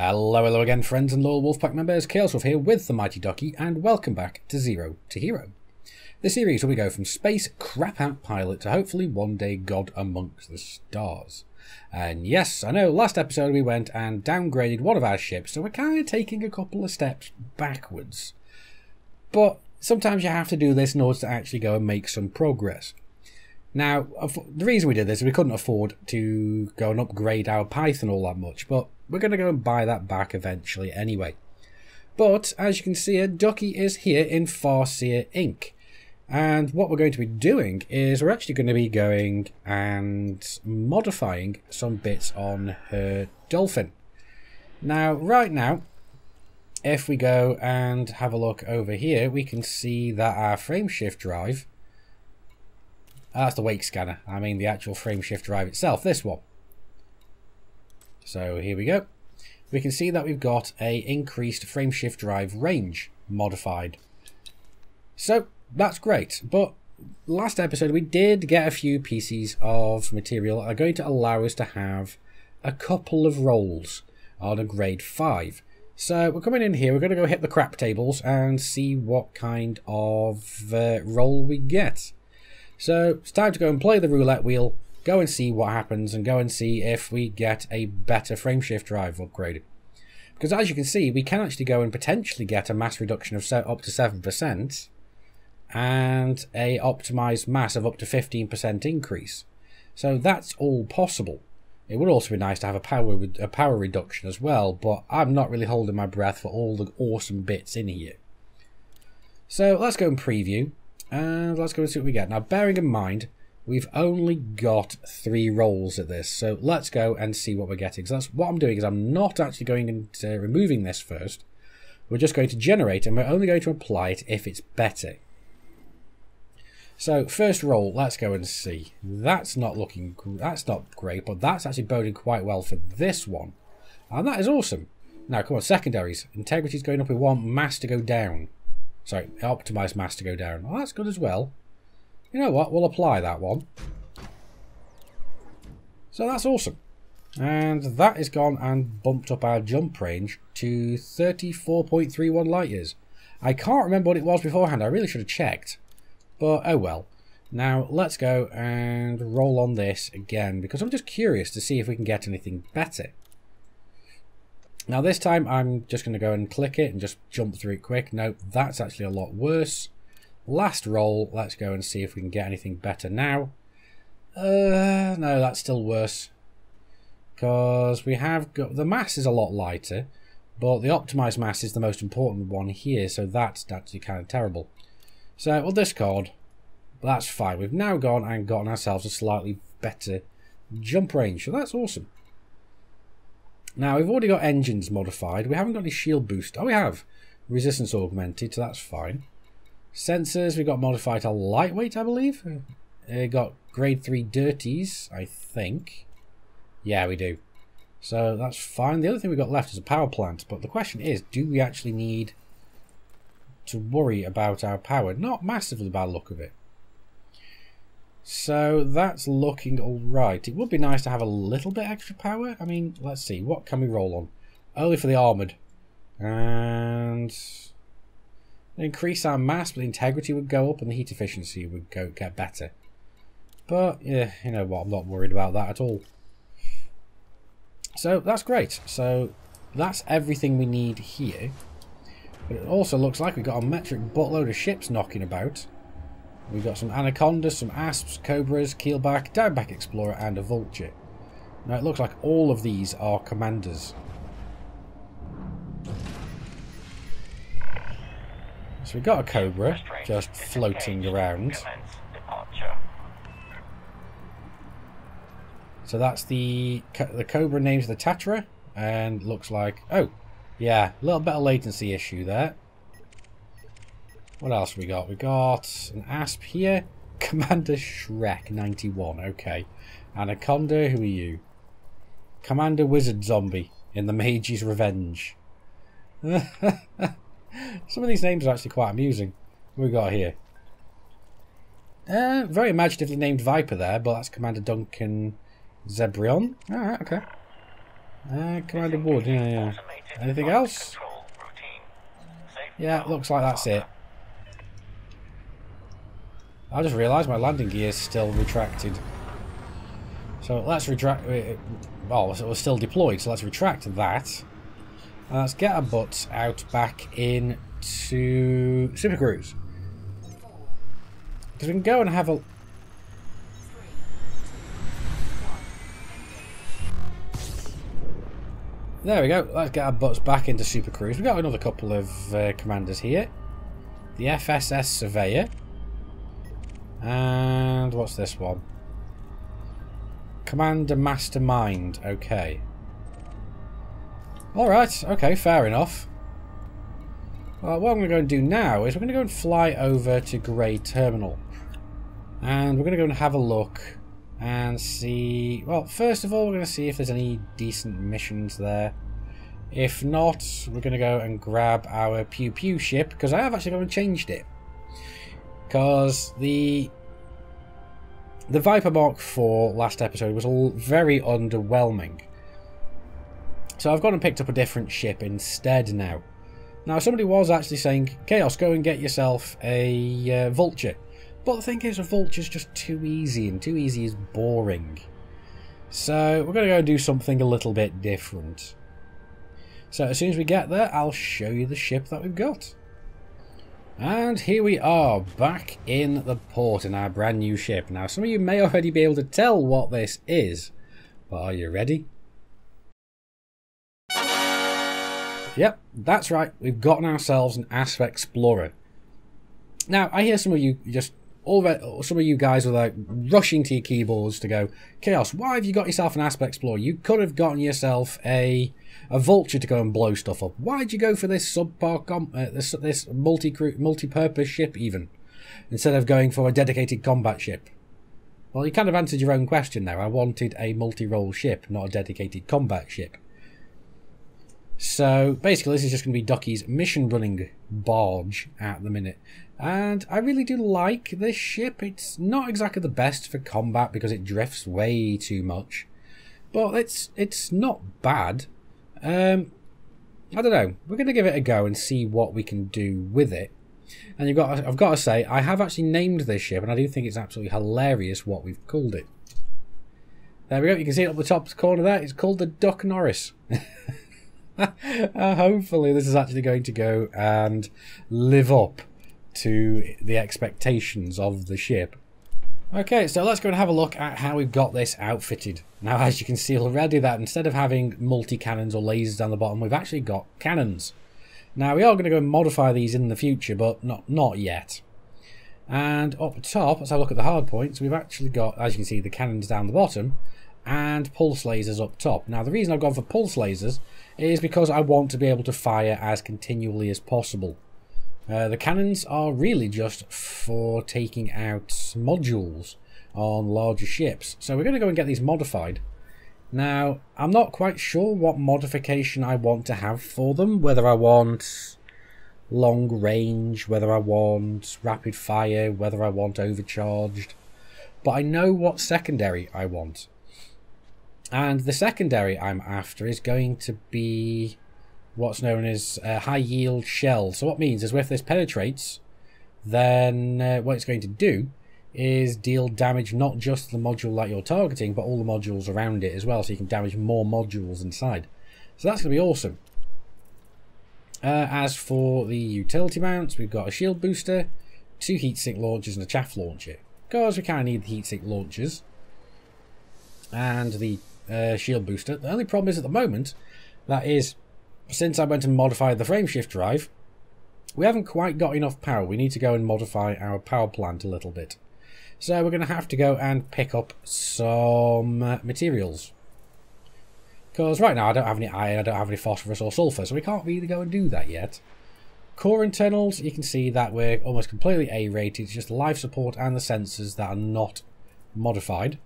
Hello again, friends and loyal Wolfpack members. Chaoswolf here with the Mighty Ducky, and welcome back to Zero to Hero. This series where we go from space crap-out pilot to hopefully one day God amongst the stars. And yes, I know, last episode we went and downgraded one of our ships, so we're kind of taking a couple of steps backwards. But sometimes you have to do this in order to actually go and make some progress. Now, the reason we did this is we couldn't afford to go and upgrade our Python all that much, but we're going to go and buy that back eventually anyway. But, as you can see, Ducky is here in Farseer Inc. And what we're going to be doing is we're actually going to be going and modifying some bits on her Dolphin. Now, right now, if we go and have a look over here, we can see that our frameshift drive... That's the wake scanner. I mean the actual frameshift drive itself, this one. So here we go. We can see that we've got a increased frameshift drive range modified. So that's great. But last episode we did get a few pieces of material that are going to allow us to have a couple of rolls on a grade 5. So we're coming in here, we're going to go hit the crap tables and see what kind of roll we get. So it's time to go and play the roulette wheel, go and see what happens, and go and see if we get a better frameshift drive upgrade. Because as you can see, we can actually go and potentially get a mass reduction of up to 7% and a optimized mass of up to 15% increase. So that's all possible. It would also be nice to have a power reduction as well, but I'm not really holding my breath for all the awesome bits in here. So let's go and preview. And let's go and see what we get. Now, bearing in mind, we've only got 3 rolls at this. So let's go and see what we're getting. So that's what I'm doing is I'm not actually going into removing this first. We're just going to generate, and we're only going to apply it if it's better. So first roll, let's go and see. That's not looking, that's not great, but that's actually boding quite well for this one. And that is awesome. Now, come on, secondaries. Integrity's going up. We want mass to go down. Sorry, optimized mass to go down. Well, that's good as well. You know what? We'll apply that one. So that's awesome. And that is gone and bumped up our jump range to 34.31 light years. I can't remember what it was beforehand. I really should have checked. But oh well. Now let's go and roll on this again, because I'm just curious to see if we can get anything better. Now this time I'm just going to go and click it and just jump through it quick. No, that's actually a lot worse. Last roll, let's go and see if we can get anything better now. No, that's still worse. Because we have got, the mass is a lot lighter, but the optimized mass is the most important one here, so that's actually kind of terrible. So we'll discard. That's fine. We've now gone and gotten ourselves a slightly better jump range, so that's awesome. Now, we've already got engines modified. We haven't got any shield boost. Oh, we have. Resistance augmented, so that's fine. Sensors, we've got modified to lightweight, I believe. Got grade 3 dirties, I think. Yeah, we do. So that's fine. The other thing we've got left is a power plant. But the question is, do we actually need to worry about our power? Not massively by the look of it. So that's looking alright. It would be nice to have a little bit extra power. I mean, let's see. What can we roll on? Only for the armoured. And increase our mass, but the integrity would go up and the heat efficiency would get better. But, yeah, you know what? I'm not worried about that at all. So that's great. So that's everything we need here. But it also looks like we've got a metric buttload of ships knocking about. We've got some anacondas, some asps, cobras, keelback, downback explorer, and a vulture. Now it looks like all of these are commanders. So we've got a cobra just floating around. So that's the cobra name's the Tatra, and looks like, oh yeah, a little bit of latency issue there. What else have we got? We've got an asp here. Commander Shrek 91. Okay. Anaconda, who are you? Commander Wizard Zombie in the Mage's Revenge. Some of these names are actually quite amusing. What have we got here? Very imaginatively named Viper there, but that's Commander Duncan Zebrion. Alright, okay. Commander Wood, yeah. Anything else? Yeah, looks like that's it. I just realised my landing gear is still retracted. So let's retract. Well, it was still deployed, so let's retract that. And let's get our butts out back into Super Cruise. Because we can go and have a... There we go. Let's get our butts back into Super Cruise. We've got another couple of commanders here. The FSS Surveyor. And what's this one? Commander Mastermind. Okay. Alright. Okay, fair enough. Well, what I'm going to go and do now is we're going to go and fly over to Grey Terminal. And we're going to go and have a look and see... Well, first of all, we're going to see if there's any decent missions there. If not, we're going to go and grab our Pew Pew ship, because I have actually gone and changed it. Because the Viper Mark IV last episode was all very underwhelming. So I've gone and picked up a different ship instead now. Now, somebody was actually saying, Chaos, go and get yourself a Vulture. But the thing is, a Vulture's just too easy, and too easy is boring. So we're going to go and do something a little bit different. So as soon as we get there, I'll show you the ship that we've got. And here we are, back in the port in our brand new ship. Now, some of you may already be able to tell what this is, but are you ready? Yep, that's right, we've gotten ourselves an ASP Explorer. Now, I hear some of you some of you guys are like rushing to your keyboards to go, Chaos, why have you got yourself an ASP Explorer? You could have gotten yourself a Vulture to go and blow stuff up. Why'd you go for this subpar this multi-purpose ship even, instead of going for a dedicated combat ship? Well, you kind of answered your own question there. I wanted a multi-role ship, not a dedicated combat ship. So basically this is just going to be Ducky's mission running barge at the minute. And I really do like this ship. It's not exactly the best for combat because it drifts way too much. But it's not bad. I don't know. We're going to give it a go and see what we can do with it. And I've got to say, I have actually named this ship, and I do think it's absolutely hilarious what we've called it. There we go. You can see it up the top corner there. It's called the Duck Norris. Hopefully this is actually going to go and live up to the expectations of the ship. Okay, so let's go and have a look at how we've got this outfitted. Now, as you can see already, that instead of having multi-cannons or lasers down the bottom, we've actually got cannons. Now, we are going to go and modify these in the future, but not yet. And up top, let's have a look at the hard points. We've actually got, as you can see, the cannons down the bottom and pulse lasers up top. Now, the reason I've gone for pulse lasers is because I want to be able to fire as continually as possible. The cannons are really just for taking out modules on larger ships. So we're going to go and get these modified. Now, I'm not quite sure what modification I want to have for them. Whether I want long range, whether I want rapid fire, whether I want overcharged. But I know what secondary I want. And the secondary I'm after is going to be what's known as high yield shell. So what it means is if this penetrates, then what it's going to do is deal damage not just to the module that you're targeting, but all the modules around it as well, so you can damage more modules inside. So that's going to be awesome. As for the utility mounts, we've got a shield booster, 2 heatsink launchers and a chaff launcher. Because we kind of need the heatsink launchers and the shield booster. The only problem is at the moment, that is, since I went and modified the frameshift drive, we haven't quite got enough power. We need to go and modify our power plant a little bit. So we're going to have to go and pick up some materials. Because right now I don't have any iron, I don't have any phosphorus or sulfur, so we can't really go and do that yet. Core internals, you can see that we're almost completely A-rated. It's just life support and the sensors that are not modified.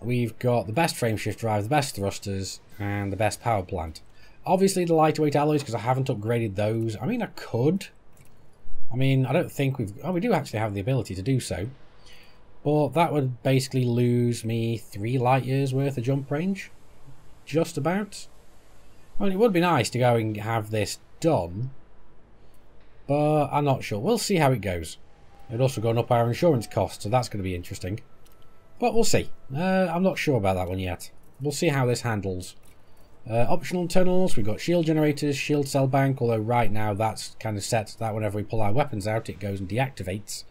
We've got the best frameshift drive, the best thrusters, and the best power plant. Obviously the lightweight alloys, because I haven't upgraded those. I mean, I could. I mean, I don't think we've... Oh, we do actually have the ability to do so. But that would basically lose me 3 light years worth of jump range. just about. Well, it would be nice to go and have this done, but I'm not sure. We'll see how it goes. It's also going up our insurance costs, so that's going to be interesting. But we'll see. I'm not sure about that one yet. We'll see how this handles. Optional tunnels, we've got shield generators, shield cell bank, although right now that's kind of set that whenever we pull our weapons out it goes and deactivates.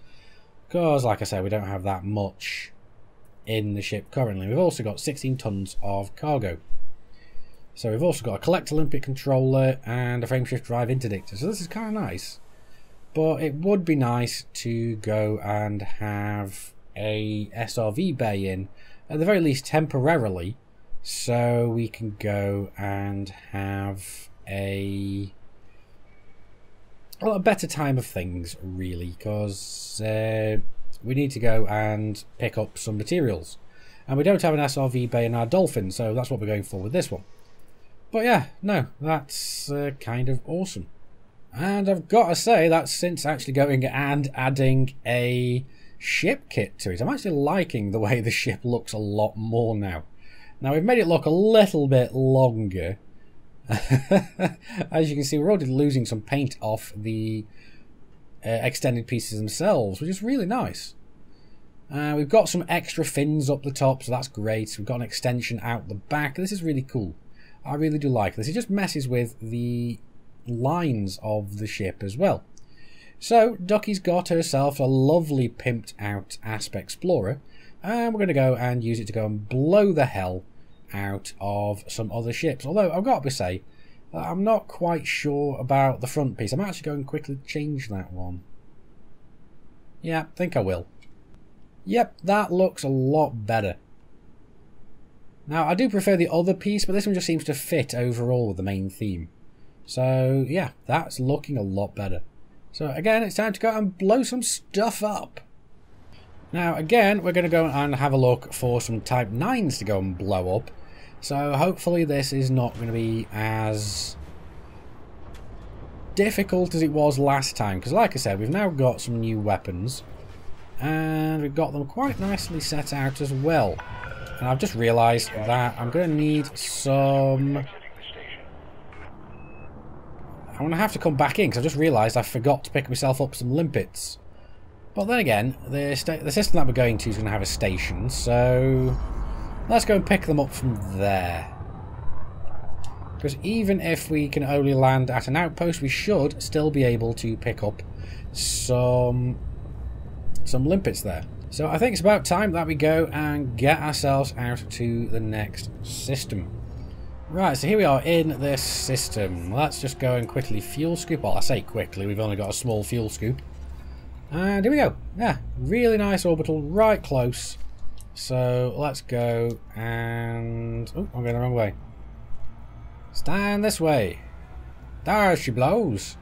Because, like I said, we don't have that much in the ship currently. We've also got 16 tons of cargo. So we've also got a collector limpet controller and a frameshift drive interdictor. So this is kind of nice. But it would be nice to go and have a SRV bay in, at the very least temporarily, so we can go and have a better time of things, really, because we need to go and pick up some materials. And we don't have an SRV bay in our Dolphin, so that's what we're going for with this one. But yeah, no, that's kind of awesome. And I've got to say that since actually going and adding a ship kit to it, I'm actually liking the way the ship looks a lot more now. Now we've made it look a little bit longer. As you can see, we're already losing some paint off the extended pieces themselves, which is really nice. We've got some extra fins up the top, so that's great. We've got an extension out the back. This is really cool. I really do like this. It just messes with the lines of the ship as well. So Ducky's got herself a lovely pimped out ASP Explorer, and we're going to go and use it to go and blow the hell out of some other ships. Although I've got to say I'm not quite sure about the front piece. I'm actually going to quickly change that one. Yeah, I think I will. Yep, that looks a lot better. Now I do prefer the other piece, but this one just seems to fit overall with the main theme. So yeah, that's looking a lot better. So again, it's time to go and blow some stuff up. Now again, we're going to go and have a look for some Type 9s to go and blow up. So hopefully this is not going to be as difficult as it was last time. Because like I said, we've now got some new weapons. And we've got them quite nicely set out as well. And I've just realised that I'm going to need some... I'm going to have to come back in because I've just realised I forgot to pick myself up some limpets. But then again, the system that we're going to is going to have a station, so let's go and pick them up from there. Because even if we can only land at an outpost, we should still be able to pick up some limpets there. So I think it's about time that we go and get ourselves out to the next system. Right, so here we are in this system. Let's just go and quickly fuel scoop. Well, I say quickly, we've only got a small fuel scoop. And here we go. Yeah, really nice orbital, right close. So let's go and... oh, I'm going the wrong way. Stand this way. There she blows.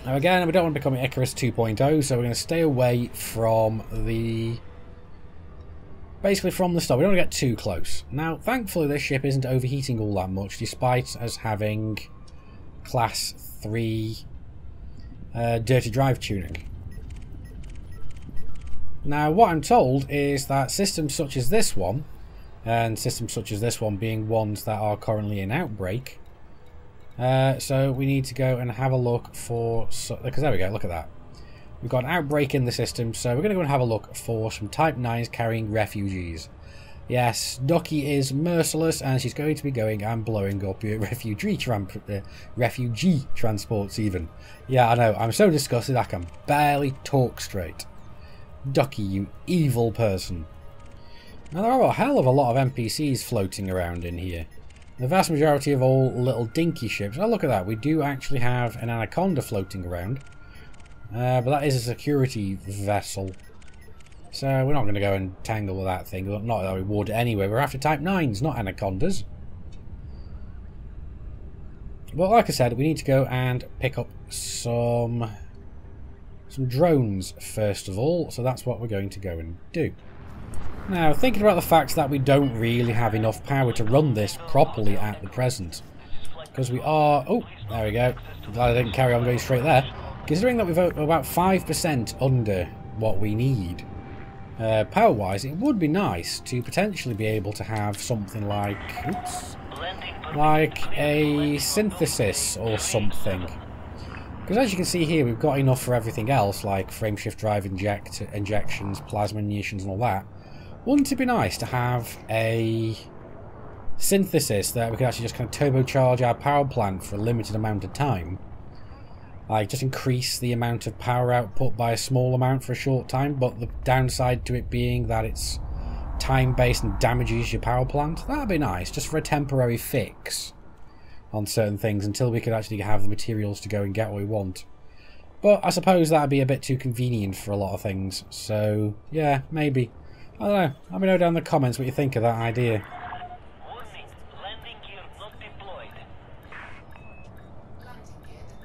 Now again, we don't want to become Icarus 2.0, so we're going to stay away from the... basically from the start. We don't want to get too close. Now, thankfully this ship isn't overheating all that much, despite us having Class 3 dirty drive tuning. Now, what I'm told is that systems such as this one, and systems such as this one being ones that are currently in outbreak, so we need to go and have a look for... because there we go, look at that. We've got an outbreak in the system, so we're going to go and have a look for some Type 9s carrying refugees. Yes, Ducky is merciless, and she's going to be going and blowing up your refugee transports even. Yeah, I know, I'm so disgusted I can barely talk straight. Ducky, you evil person. Now, there are a hell of a lot of NPCs floating around in here. The vast majority of all little dinky ships. Oh, look at that, we do actually have an Anaconda floating around. But that is a security vessel. So we're not going to go and tangle with that thing. Not that we would anyway. We're after Type 9s, not Anacondas. But like I said, we need to go and pick up some drones first of all. So that's what we're going to go and do. Now, thinking about the fact that we don't really have enough power to run this properly at the present. Because we are... oh, there we go. I'm glad I didn't carry on going straight there. Considering that we've about 5% under what we need. power-wise, it would be nice to potentially be able to have something like, like a synthesis or something. Because as you can see here, we've got enough for everything else, like frameshift drive injections, plasma munitions and all that. Wouldn't it be nice to have a synthesis that we could actually just kind of turbocharge our power plant for a limited amount of time? Like, just increase the amount of power output by a small amount for a short time, but the downside to it being that it's time-based and damages your power plant. That'd be nice, just for a temporary fix on certain things until we could actually have the materials to go and get what we want. But I suppose that'd be a bit too convenient for a lot of things, so yeah, maybe. I don't know, let me know down in the comments what you think of that idea.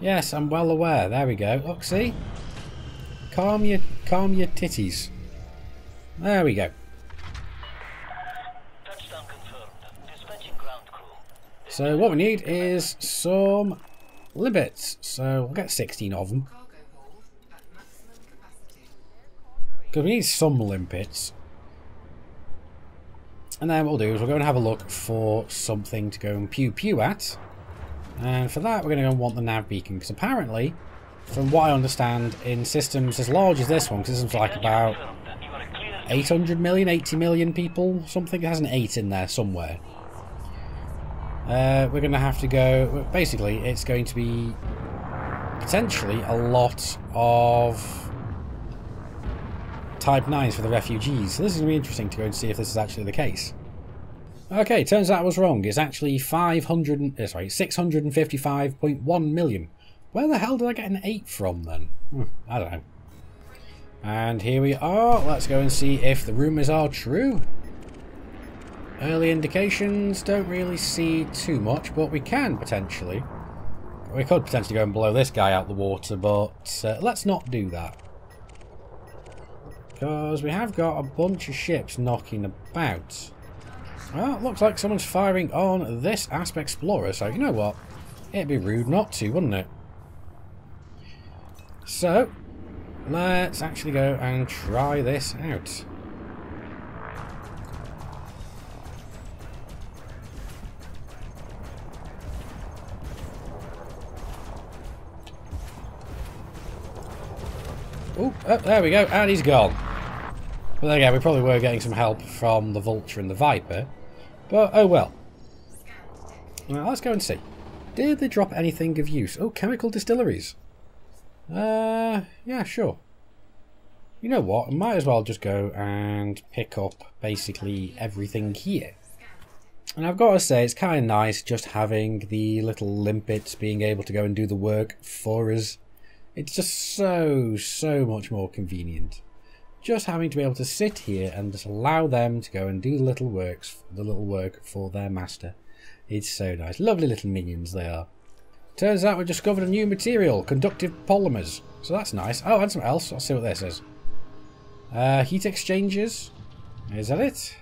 Yes, I'm well aware. There we go. Look, see? Calm your titties. There we go. Touchdown confirmed. Dispatching ground crew. So what we need is some limpets. So we'll get 16 of them. Because we need some limpets. And then what we'll do is we'll go and have a look for something to go and pew at. And for that, we're going to go and want the nav beacon, because apparently, from what I understand, in systems as large as this one, because this one's like about 800 million, 80 million people, something, it has an 8 in there somewhere. We're going to have to go, basically, it's going to be potentially a lot of Type 9s for the refugees. So this is going to be interesting to go and see if this is actually the case. Okay, turns out I was wrong. It's actually 655.1 million. Where the hell did I get an 8 from then? I don't know. And here we are. Let's go and see if the rumours are true. Early indications don't really see too much, but we can potentially. We could potentially go and blow this guy out the water, but let's not do that. Because we have got a bunch of ships knocking about. Well, it looks like someone's firing on this ASP Explorer, so you know what? It'd be rude not to, wouldn't it? So, let's actually go and try this out. Oh, there we go, and he's gone. Well, there you go, we probably were getting some help from the Vulture and the Viper. But, oh well. Well, let's go and see. Did they drop anything of use? Oh, chemical distilleries. Yeah, sure. You know what? I might as well just go and pick up basically everything here. And I've got to say, it's kind of nice just having the little limpets being able to go and do the work for us. It's just so much more convenient. Just having to be able to sit here and just allow them to go and do the little work for their master. It's so nice. Lovely little minions they are. Turns out we discovered a new material, conductive polymers. So that's nice. Oh, and something else. I'll see what this is. Heat exchangers. Is that it?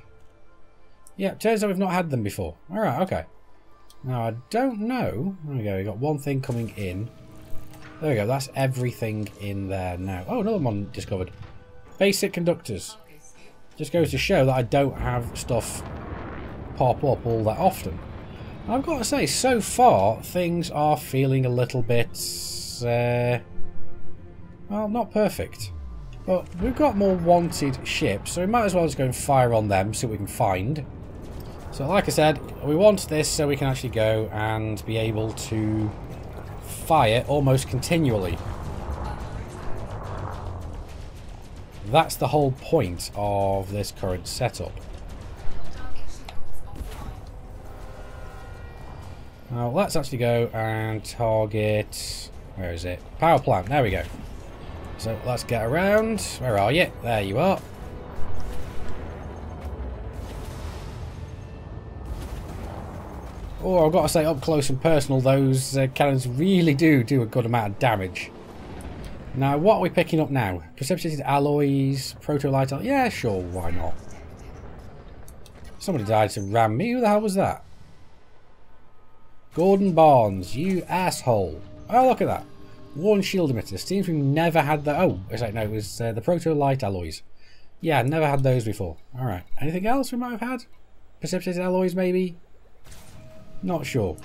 Yeah, turns out we've not had them before. Alright, okay. Now, I don't know. There we go, we got one thing coming in. There we go, that's everything in there now. Oh, another one discovered. Basic conductors. Just goes to show that I don't have stuff pop up all that often. And I've got to say, so far, things are feeling a little bit, well, not perfect. But we've got more wanted ships, so we might as well just go and fire on them, see what we can find. So like I said, we want this so we can actually go and be able to fire almost continually. That's the whole point of this current setup. Now let's actually go and target... where is it? Power plant, there we go. So let's get around. Where are you? There you are. Oh, I've got to say, up close and personal, those cannons really do a good amount of damage. Now, what are we picking up now? Precipitated alloys, proto-light alloys. Yeah, sure, why not? Somebody died to ram me. Who the hell was that? Gordon Barnes, you asshole. Oh, look at that. Worn shield emitter. Seems we've never had that. Oh, it's like, no, it was the proto-light alloys. Yeah, never had those before. Alright, anything else we might have had? Precipitated alloys maybe? Not sure.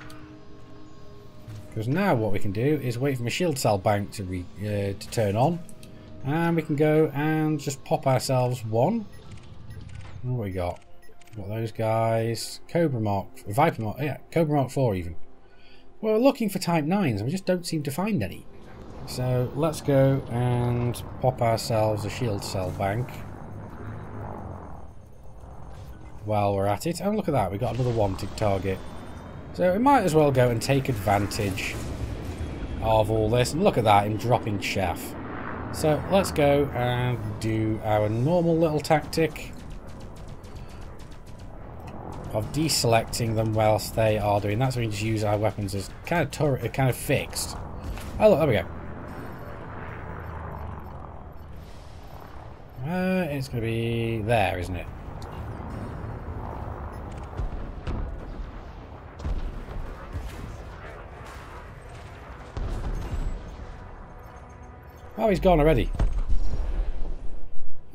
Because now what we can do is wait for my shield cell bank to turn on. And we can go and just pop ourselves one. What have we got? We've got those guys. Viper Mark, yeah, Cobra Mark 4 even. Well, we're looking for Type 9s and we just don't seem to find any. So let's go and pop ourselves a shield cell bank. While we're at it. Oh, look at that, we got another wanted target. So we might as well go and take advantage of all this. And look at that, him dropping chaff. So let's go and do our normal little tactic of deselecting them whilst they are doing that. So we can just use our weapons as kind of fixed. Oh look, there we go. It's going to be there, isn't it? Oh, he's gone already.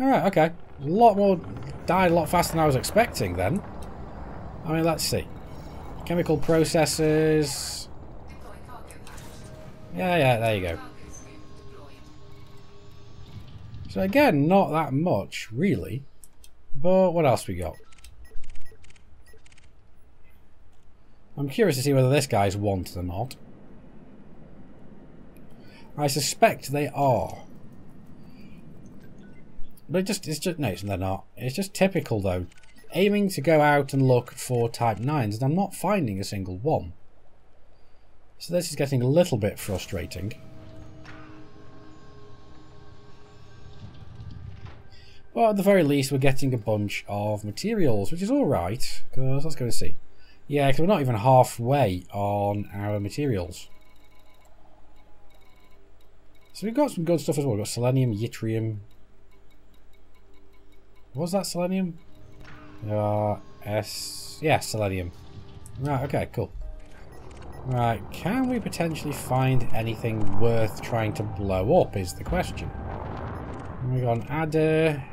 Alright, okay. A lot more, died a lot faster than I was expecting then. I mean, let's see. Chemical processes. Yeah, there you go. So again, not that much, really. But what else we got? I'm curious to see whether this guy's wanted or not. I suspect they are. But it's just no, they're not. It's just typical though. Aiming to go out and look for Type 9s and I'm not finding a single one. So this is getting a little bit frustrating. But at the very least we're getting a bunch of materials, which is alright. Because let's go and see. Yeah, because we're not even halfway on our materials. So we've got some good stuff as well. We've got selenium, yttrium. Was that selenium? Yeah, selenium. Right, okay, cool. Right, can we potentially find anything worth trying to blow up is the question. We've got an adder.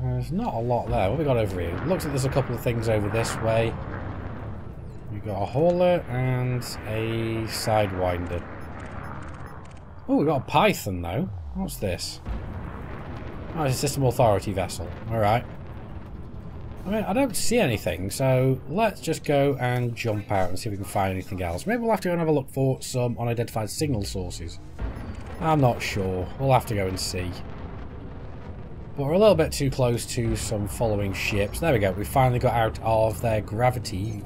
There's not a lot there. What have we got over here? It looks like there's a couple of things over this way. We've got a hauler and a sidewinder. Oh, we've got a python though. What's this? Oh, it's a system authority vessel. Alright. I mean, I don't see anything, so let's just go and jump out and see if we can find anything else. Maybe we'll have to go and have a look for some unidentified signal sources. I'm not sure. We'll have to go and see. But we're a little bit too close to some following ships. There we go. We finally got out of their gravity.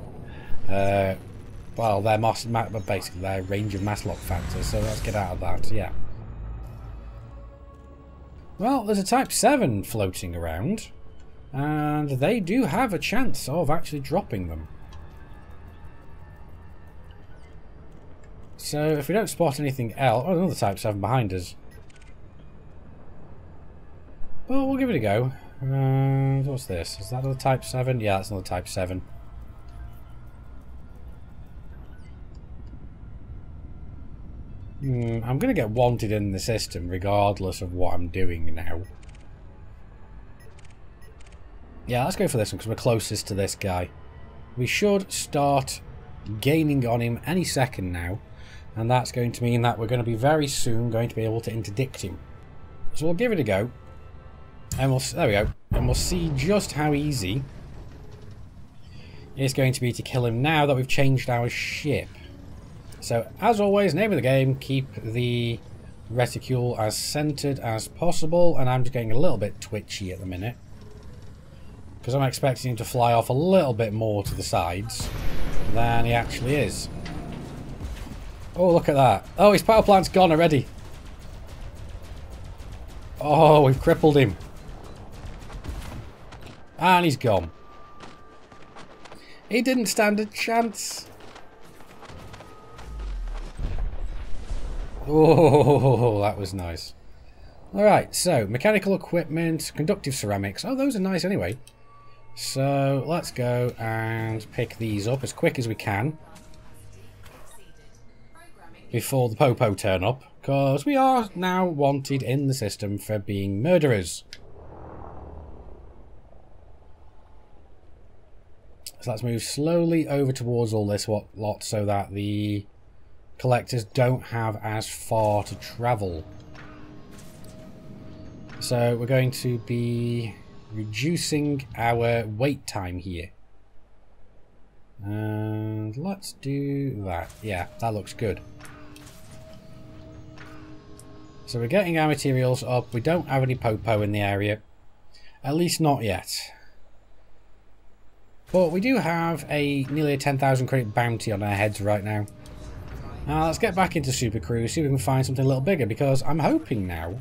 Well, their basically their range of mass lock factors. So let's get out of that. Yeah. Well, there's a Type 7 floating around. And they do have a chance of actually dropping them. So if we don't spot anything else... Oh, another Type 7 behind us. Well, we'll give it a go. What's this? Is that another Type 7? Yeah, that's another Type 7. I'm going to get wanted in the system regardless of what I'm doing now. Yeah, let's go for this one because we're closest to this guy. We should start gaining on him any second now. And that's going to mean that we're going to be very soon going to be able to interdict him. So we'll give it a go. And there we go. And we'll see just how easy it's going to be to kill him now that we've changed our ship. So, as always, name of the game, keep the reticule as centered as possible. And I'm just getting a little bit twitchy at the minute. Because I'm expecting him to fly off a little bit more to the sides than he actually is. Oh, look at that. Oh, his power plant's gone already. Oh, we've crippled him. And he's gone. He didn't stand a chance. Oh, that was nice. Alright, so mechanical equipment, conductive ceramics. Oh, those are nice anyway. So let's go and pick these up as quick as we can before the popo turn up, Because we are now wanted in the system for being murderers. So let's move slowly over towards all this lot so that the collectors don't have as far to travel. So we're going to be reducing our wait time here. And let's do that. Yeah, that looks good. So we're getting our materials up. We don't have any popo in the area. At least not yet. But we do have nearly a 10,000 credit bounty on our heads right now. Now let's get back into Super Cruise, see if we can find something a little bigger, because I'm hoping now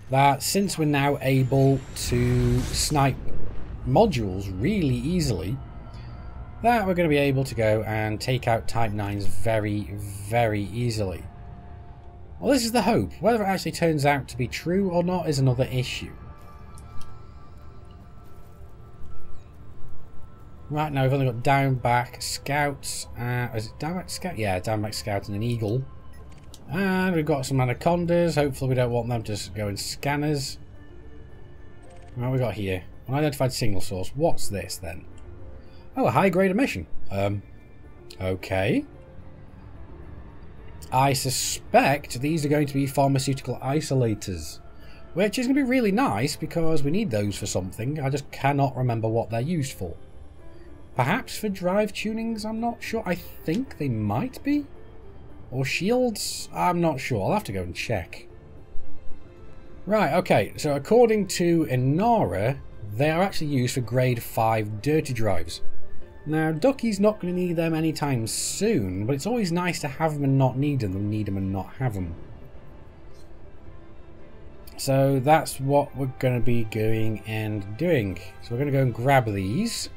that since we're now able to snipe modules really easily, that we're going to be able to go and take out Type 9s very, very easily. Well, this is the hope. Whether it actually turns out to be true or not is another issue. Right now we've only got down-back scouts. Is it down-back scout? Yeah, down-back scout and an eagle. And we've got some anacondas. Hopefully we don't want them to go in scanners. What have we got here? Unidentified signal source. What's this then? Oh, a high-grade emission. Okay. I suspect these are going to be pharmaceutical isolators. Which is going to be really nice because we need those for something. I just cannot remember what they're used for. Perhaps for drive tunings, I'm not sure. I think they might be. Or shields, I'm not sure. I'll have to go and check. Right, okay. So according to Inara, they are actually used for grade 5 dirty drives. Now, Ducky's not going to need them anytime soon, but it's always nice to have them and not need them, than need them and not have them. So that's what we're going to be going and doing. So we're going to go and grab these.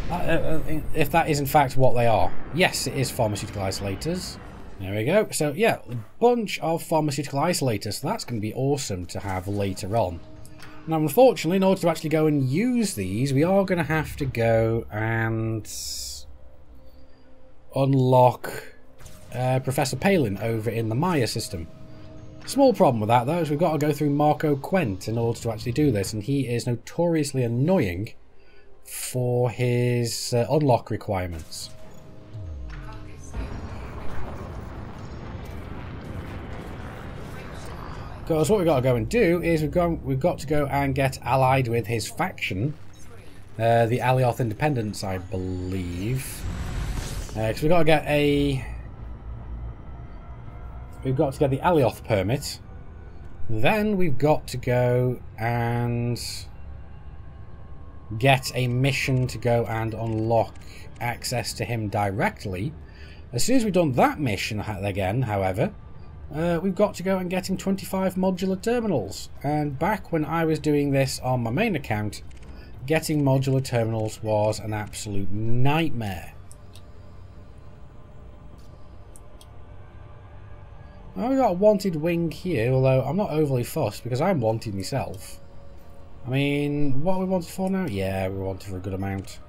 If that is in fact what they are. Yes, it is pharmaceutical isolators. There we go. So yeah, a bunch of pharmaceutical isolators. So that's going to be awesome to have later on. Now unfortunately, in order to actually go and use these, we are going to have to go and unlock Professor Palin over in the Maya system. Small problem with that though is we've got to go through Marco Quent in order to actually do this, and he is notoriously annoying for his unlock requirements. Because what we've got to go and do is we've got to go and get allied with his faction, the Alioth Independents, I believe. Because we've got to get the Alioth permit. Then we've got to go and get a mission to go and unlock access to him directly. As soon as we've done that mission again, however, we've got to go and get him 25 modular terminals. And back when I was doing this on my main account, getting modular terminals was an absolute nightmare. Well, we've got a wanted wing here, although I'm not overly fussed because I'm wanted myself. I mean, what are we wanted for now? Yeah, we wanted for a good amount.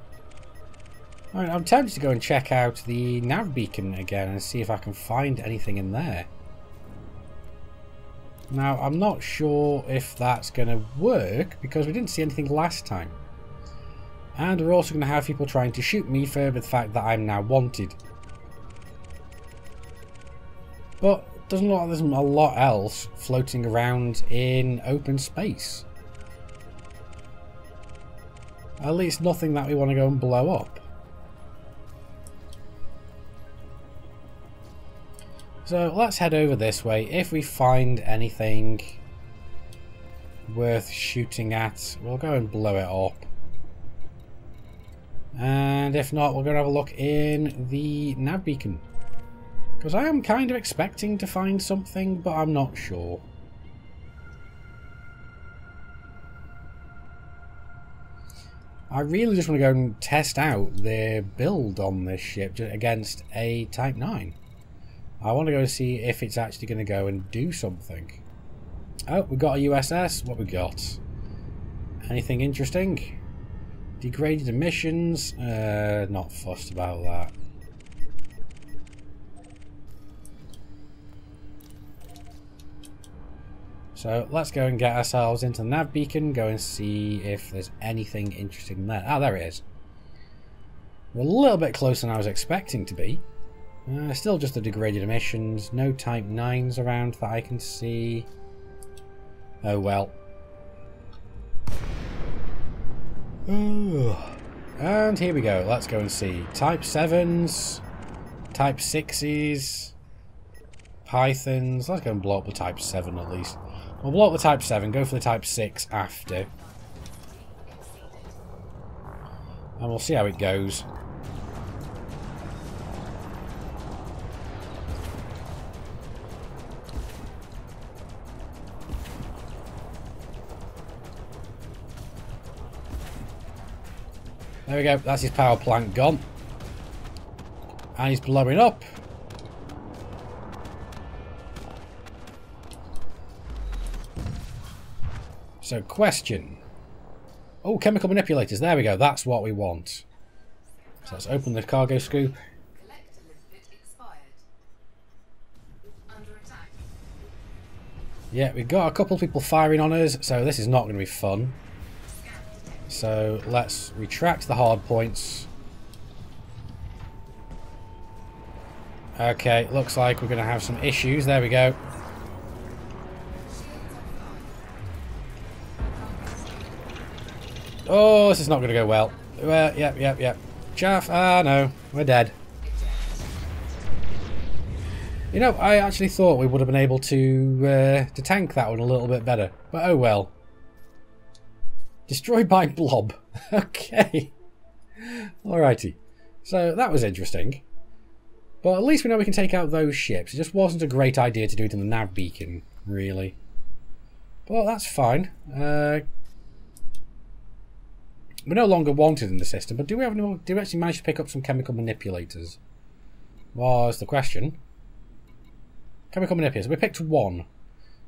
Alright, I'm tempted to go and check out the nav beacon again and see if I can find anything in there. Now, I'm not sure if that's going to work because we didn't see anything last time. And we're also going to have people trying to shoot me for the fact that I'm now wanted. But it doesn't look like there's a lot else floating around in open space. At least nothing that we want to go and blow up. So let's head over this way. If we find anything worth shooting at, we'll go and blow it up. And if not, we're going to have a look in the nav beacon. Because I am kind of expecting to find something, but I'm not sure. I really just want to go and test out their build on this ship against a Type 9. I want to go see if it's actually going to go and do something. Oh, we got a USS. What we got? Anything interesting? Degraded emissions. Not fussed about that. So let's go and get ourselves into the nav beacon, go and see if there's anything interesting there. Ah, there it is. We're a little bit closer than I was expecting to be. Still just the degraded emissions. No Type 9s around that I can see. Oh well. And here we go. Let's go and see. Type 7s. Type 6s. Pythons. Let's go and blow up the Type 7 at least. We'll blow up the Type 7. Go for the Type 6 after. And we'll see how it goes. There we go, that's his power plant gone. And he's blowing up. So, question. Oh, chemical manipulators, there we go, that's what we want. So let's open the cargo scoop. Yeah, we've got a couple of people firing on us, so this is not going to be fun. So let's retract the hard points. Okay, looks like we're going to have some issues. There we go. Oh, this is not going to go well. Yep. Chaff. Ah, no. We're dead. You know, I actually thought we would have been able to tank that one a little bit better. But oh well. Destroyed by blob. Okay. Alrighty. So that was interesting. But at least we know we can take out those ships. It just wasn't a great idea to do it in the nav beacon, really. But that's fine. We're no longer wanted in the system, but do we actually manage to pick up some chemical manipulators? Was the question. Chemical manipulators. We picked one.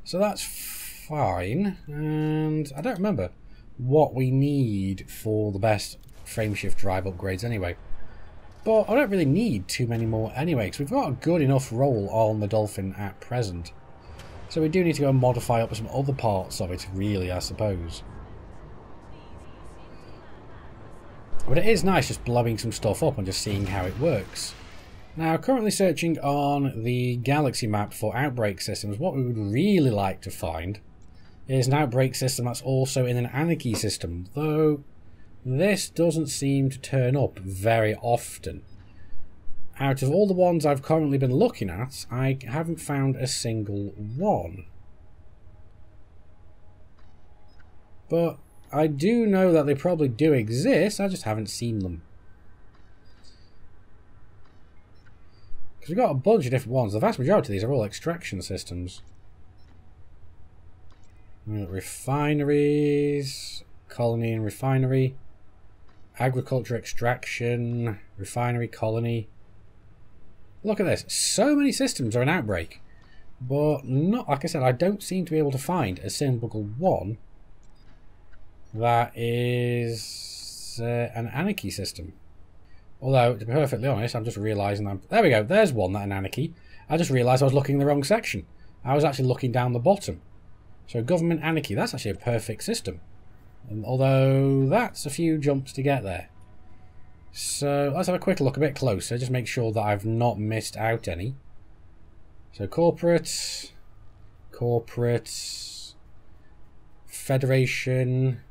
So that's fine. And I don't remember what we need for the best frameshift drive upgrades anyway. But I don't really need too many more anyway, because we've got a good enough roll on the Dolphin at present. So we do need to go and modify up some other parts of it, really, I suppose. But it is nice just blowing some stuff up and just seeing how it works. Now, currently searching on the Galaxy map for outbreak systems, what we would really like to find is an outbreak system that's also in an anarchy system, though this doesn't seem to turn up very often. Out of all the ones I've currently been looking at, I haven't found a single one. But I do know that they probably do exist, I just haven't seen them. Because we've got a bunch of different ones. The vast majority of these are all extraction systems. Refineries, colony and refinery, agriculture extraction, refinery, colony. Look at this. So many systems are an outbreak. But not, like I said, I don't seem to be able to find a single one that is an anarchy system. Although, to be perfectly honest, I'm just realising there we go, there's one that an anarchy. I just realised I was looking in the wrong section. I was actually looking down the bottom. So government anarchy, that's actually a perfect system. Although that's a few jumps to get there. So let's have a quick look a bit closer, just make sure that I've not missed out any. So corporate, federation.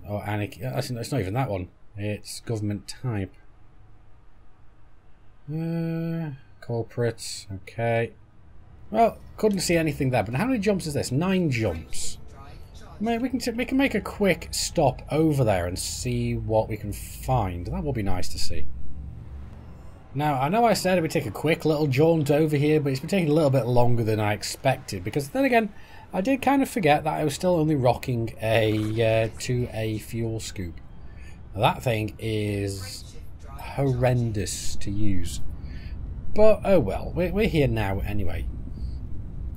Oh, anarchy, it's not even that one. It's government type. Corporate, okay. Well, couldn't see anything there, but how many jumps is this? 9 jumps. Mate, we can make a quick stop over there and see what we can find. That will be nice to see. Now, I know I said it would take a quick little jaunt over here, but it's been taking a little bit longer than I expected, because then again, I did kind of forget that I was still only rocking a 2A fuel scoop. Now, that thing is horrendous to use. But, oh well, we're here now anyway.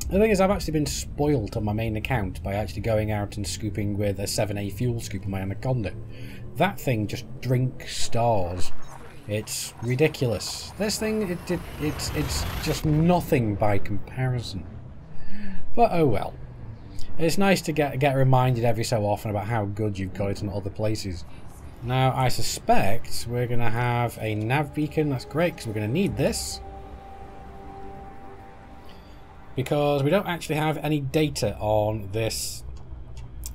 The thing is, I've actually been spoilt on my main account by actually going out and scooping with a 7A fuel scoop on my Anaconda. That thing just drinks stars. It's ridiculous. This thing, it's just nothing by comparison. But oh well. It's nice to get reminded every so often about how good you've got it in other places. Now, I suspect we're going to have a nav beacon. That's great, because we're going to need this. Because we don't actually have any data on this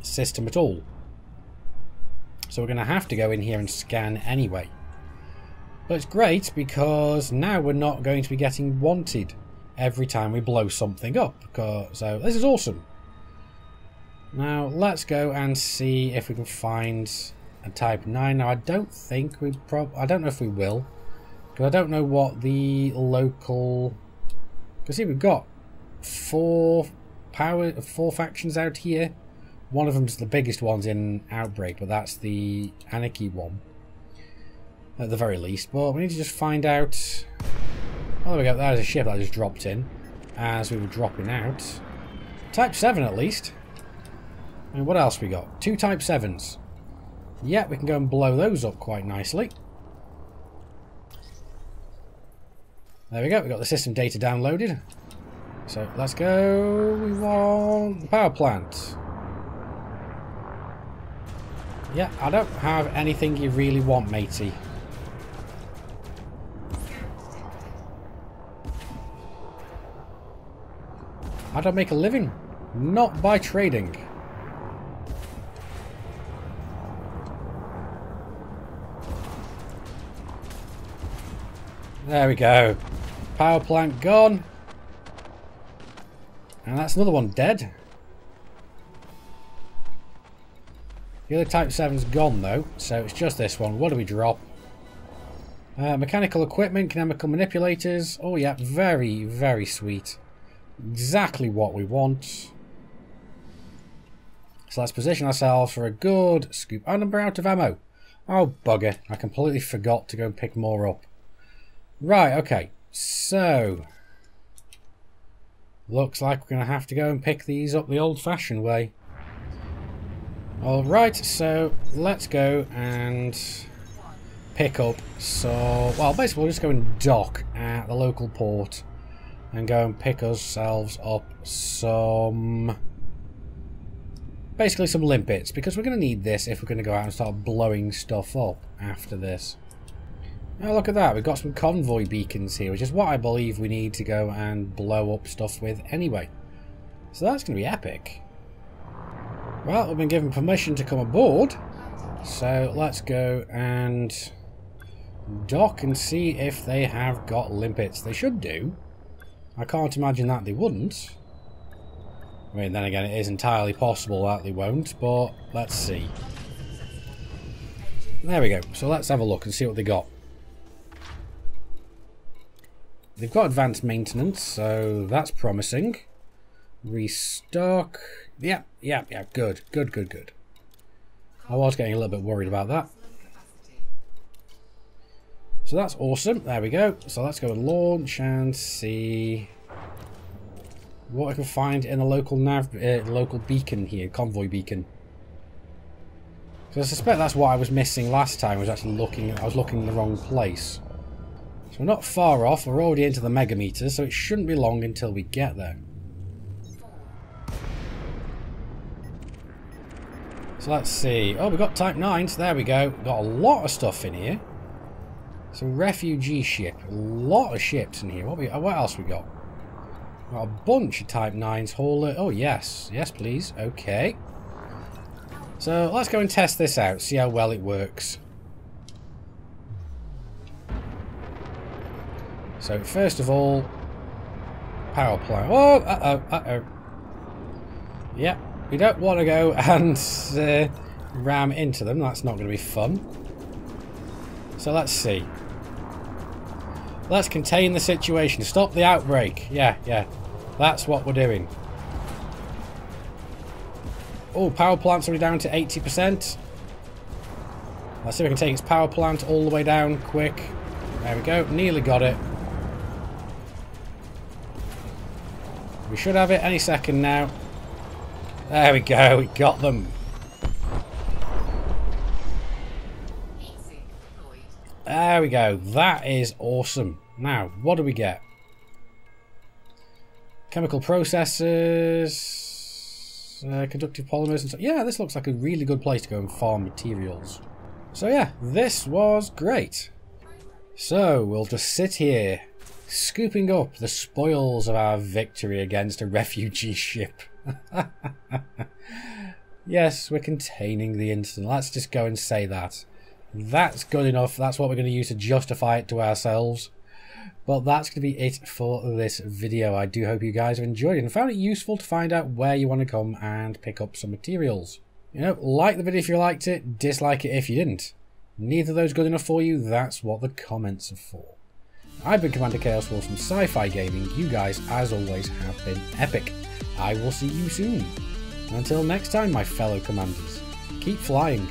system at all. So we're going to have to go in here and scan anyway. But it's great because now we're not going to be getting wanted every time we blow something up. So this is awesome. Now let's go and see if we can find a Type 9. Now I don't think we I don't know if we will, because I don't know what the local. Because see, we've got four factions out here. One of them's the biggest one's in Outbreak, but that's the Anarchy one. At the very least, but we need to just find out. Oh, there we go. There's a ship that just dropped in as we were dropping out. Type 7 at least. And what else we got? 2 Type 7s. Yeah, we can go and blow those up quite nicely. There we go. We got the system data downloaded. So let's go. We want the power plant. Yeah, I don't have anything you really want, matey. How do I make a living? Not by trading. There we go. Power plant gone. And that's another one dead. The other Type 7's gone though, so it's just this one. What do we drop? Mechanical equipment, chemical manipulators. Oh yeah, very, very sweet. Exactly what we want. So let's position ourselves for a good scoop. Oh, and we're out of ammo. Oh, bugger. I completely forgot to go and pick more up. Right, okay. So, looks like we're going to have to go and pick these up the old-fashioned way. Alright, so let's go and pick up. So, well, basically we'll just go and dock at the local port and go and pick ourselves up some, basically some limpets, because we're going to need this if we're going to go out and start blowing stuff up after this. Now look at that, we've got some convoy beacons here, which is what I believe we need to go and blow up stuff with anyway. So that's going to be epic. Well, we've been given permission to come aboard, so let's go and dock and see if they have got limpets. They should do. I can't imagine that they wouldn't. I mean, then again, it is entirely possible that they won't, but let's see. There we go. So let's have a look and see what they got. They've got advanced maintenance, so that's promising. Restock. Yeah, good. I was getting a little bit worried about that. So that's awesome. There we go. So let's go and launch and see what I can find in a local local beacon here, convoy beacon. So I suspect that's what I was missing last time. I was actually looking. I was looking in the wrong place. So we're not far off. We're already into the megameters, so it shouldn't be long until we get there. So let's see. Oh, we've got Type 9s. There we go. We've got a lot of stuff in here. So refugee ship. A lot of ships in here. What else we got? We've got a bunch of Type 9s. Hauler. Oh, yes. Yes, please. Okay. So let's go and test this out. See how well it works. So first of all, power plant. Oh, uh-oh. Yep. We don't want to go and ram into them. That's not going to be fun. So let's see. Let's contain the situation. Stop the outbreak. Yeah. That's what we're doing. Oh, power plant's already down to 80%. Let's see if we can take its power plant all the way down quick. There we go. Nearly got it. We should have it any second now. There we go, we got them. There we go. That is awesome. Now, what do we get? Chemical processes, conductive polymers and so. Yeah, this looks like a really good place to go and farm materials. So yeah, this was great. So we'll just sit here, scooping up the spoils of our victory against a refugee ship. Yes, we're containing the incident. Let's just go and say that. That's good enough. That's what we're going to use to justify it to ourselves. But that's going to be it for this video. I do hope you guys have enjoyed it and found it useful to find out where you want to come and pick up some materials. You know, like the video if you liked it, dislike it if you didn't. Neither of those good enough for you, that's what the comments are for. I've been Commander Chaos Wolf from Sci-Fi Gaming. You guys, as always, have been epic. I will see you soon. And until next time, my fellow commanders, keep flying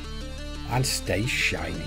and stay shiny.